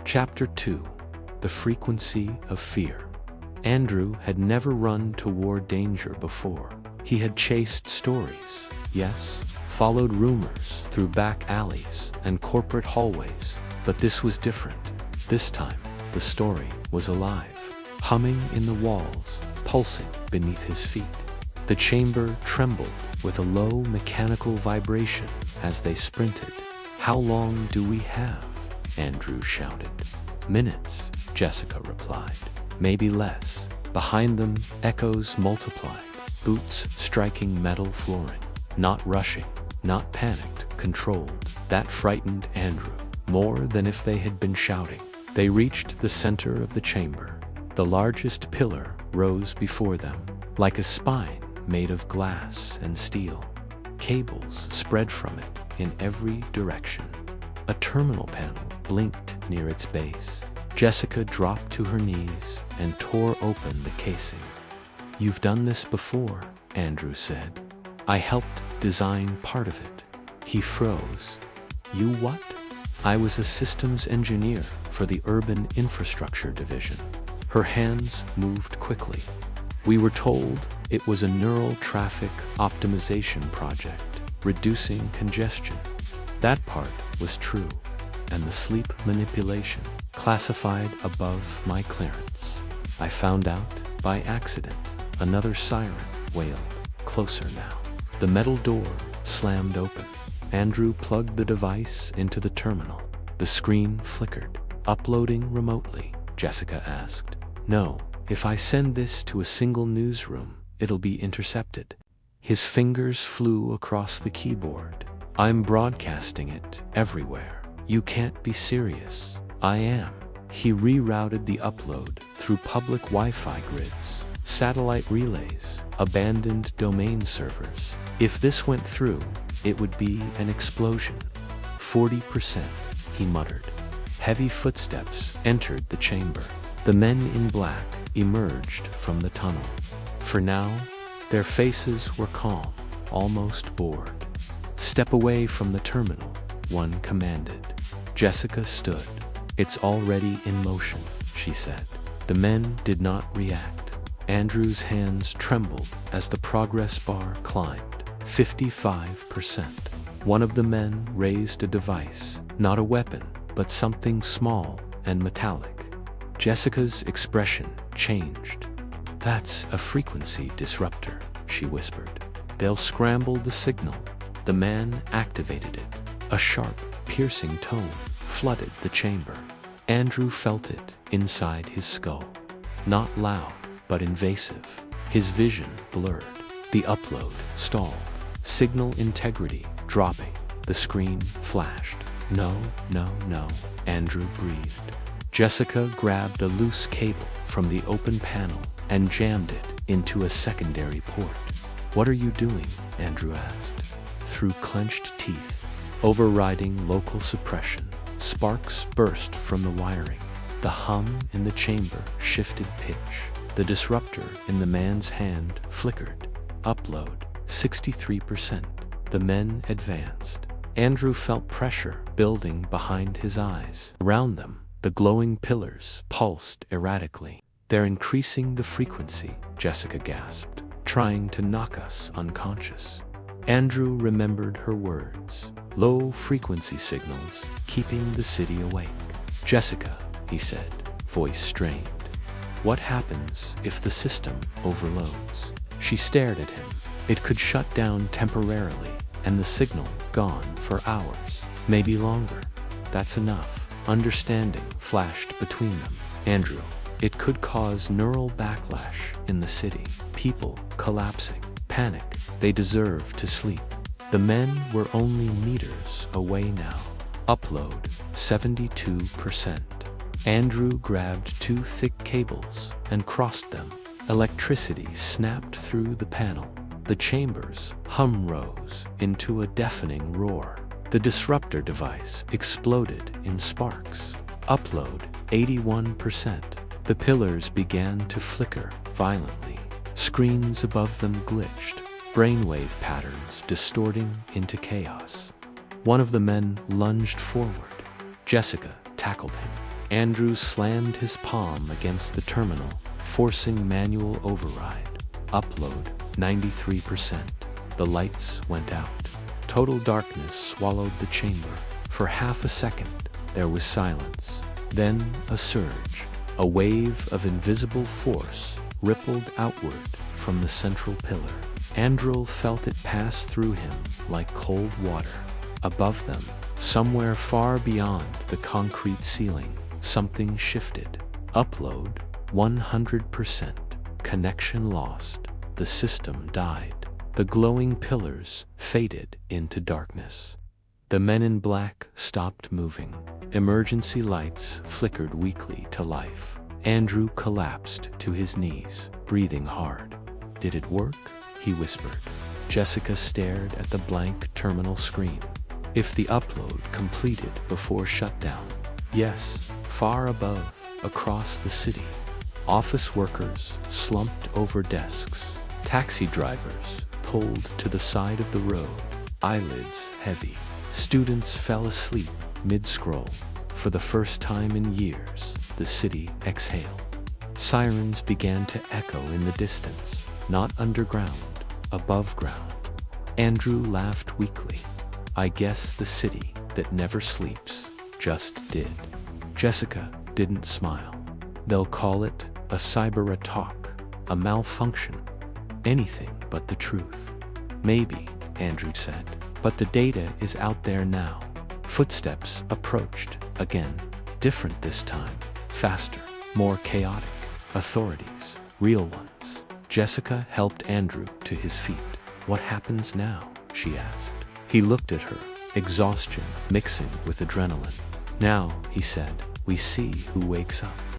Chapter 2: The Frequency of Fear. Andrew had never run toward danger before. He had chased stories, yes, followed rumors through back alleys and corporate hallways, but this was different. This time, the story was alive, humming in the walls, pulsing beneath his feet. The chamber trembled with a low mechanical vibration as they sprinted. "How long do we have?" Andrew shouted. "Minutes," Jessica replied. "Maybe less." Behind them, echoes multiplied, boots striking metal flooring. Not rushing, not panicked, controlled. That frightened Andrew more than if they had been shouting. They reached the center of the chamber. The largest pillar rose before them, like a spine made of glass and steel. Cables spread from it in every direction. A terminal panel blinked near its base. Jessica dropped to her knees and tore open the casing. "You've done this before," Andrew said. "I helped design part of it." He froze. "You what?" "I was a systems engineer for the Urban Infrastructure Division." Her hands moved quickly. "We were told it was a neural traffic optimization project, reducing congestion." That part was true, and the sleep manipulation, classified above my clearance. "I found out by accident." Another siren wailed, closer now. The metal door slammed open. Andrew plugged the device into the terminal. The screen flickered. "Uploading remotely?" Jessica asked. "No. If I send this to a single newsroom, it'll be intercepted." His fingers flew across the keyboard. "I'm broadcasting it everywhere." "You can't be serious." "I am." He rerouted the upload through public Wi-Fi grids, satellite relays, abandoned domain servers. If this went through, it would be an explosion. 40%, he muttered. Heavy footsteps entered the chamber. The men in black emerged from the tunnel. For now, their faces were calm, almost bored. "Step away from the terminal," one commanded. Jessica stood. "It's already in motion," she said. The men did not react. Andrew's hands trembled as the progress bar climbed. 55%. One of the men raised a device, not a weapon, but something small and metallic. Jessica's expression changed. "That's a frequency disruptor," she whispered. "They'll scramble the signal." The man activated it. A sharp, piercing tone flooded the chamber. Andrew felt it inside his skull. Not loud, but invasive. His vision blurred. The upload stalled. Signal integrity dropping. The screen flashed. "No, no, no," Andrew breathed. Jessica grabbed a loose cable from the open panel and jammed it into a secondary port. "What are you doing?" Andrew asked. Through clenched teeth, overriding local suppression, sparks burst from the wiring. The hum in the chamber shifted pitch. The disruptor in the man's hand flickered. Upload, 63%. The men advanced. Andrew felt pressure building behind his eyes. Around them, the glowing pillars pulsed erratically. "They're increasing the frequency," Jessica gasped, "trying to knock us unconscious." Andrew remembered her words. Low-frequency signals, keeping the city awake. "Jessica," he said, voice strained. "What happens if the system overloads?" She stared at him. "It could shut down temporarily, and the signal gone for hours, maybe longer." "That's enough." Understanding flashed between them. "Andrew, it could cause neural backlash in the city. People collapsing. Panic. They deserve to sleep." The men were only meters away now. Upload, 72%. Andrew grabbed two thick cables and crossed them. Electricity snapped through the panel. The chamber's hum rose into a deafening roar. The disruptor device exploded in sparks. Upload, 81%. The pillars began to flicker violently. Screens above them glitched, brainwave patterns distorting into chaos. One of the men lunged forward. Jessica tackled him. Andrew slammed his palm against the terminal, forcing manual override. Upload, 93%. The lights went out. Total darkness swallowed the chamber. For half a second, there was silence. Then a surge. A wave of invisible force rippled outward from the central pillar. Andrew felt it pass through him like cold water. Above them, somewhere far beyond the concrete ceiling, something shifted. Upload, 100%. Connection lost. The system died. The glowing pillars faded into darkness. The men in black stopped moving. Emergency lights flickered weakly to life. Andrew collapsed to his knees, breathing hard. "Did it work?" he whispered. Jessica stared at the blank terminal screen. "If the upload completed before shutdown." "Yes," far above, across the city. Office workers slumped over desks. Taxi drivers pulled to the side of the road, eyelids heavy. Students fell asleep mid-scroll. For the first time in years, the city exhaled. Sirens began to echo in the distance, not underground, above ground. Andrew laughed weakly. "I guess the city that never sleeps just did." Jessica didn't smile. "They'll call it a cyber-attack, a malfunction. Anything but the truth." "Maybe," Andrew said, "but the data is out there now." Footsteps approached again, different this time, faster, more chaotic. Authorities, real ones. Jessica helped Andrew to his feet. "What happens now?" she asked. He looked at her, exhaustion mixing with adrenaline. "Now," he said, "we see who wakes up."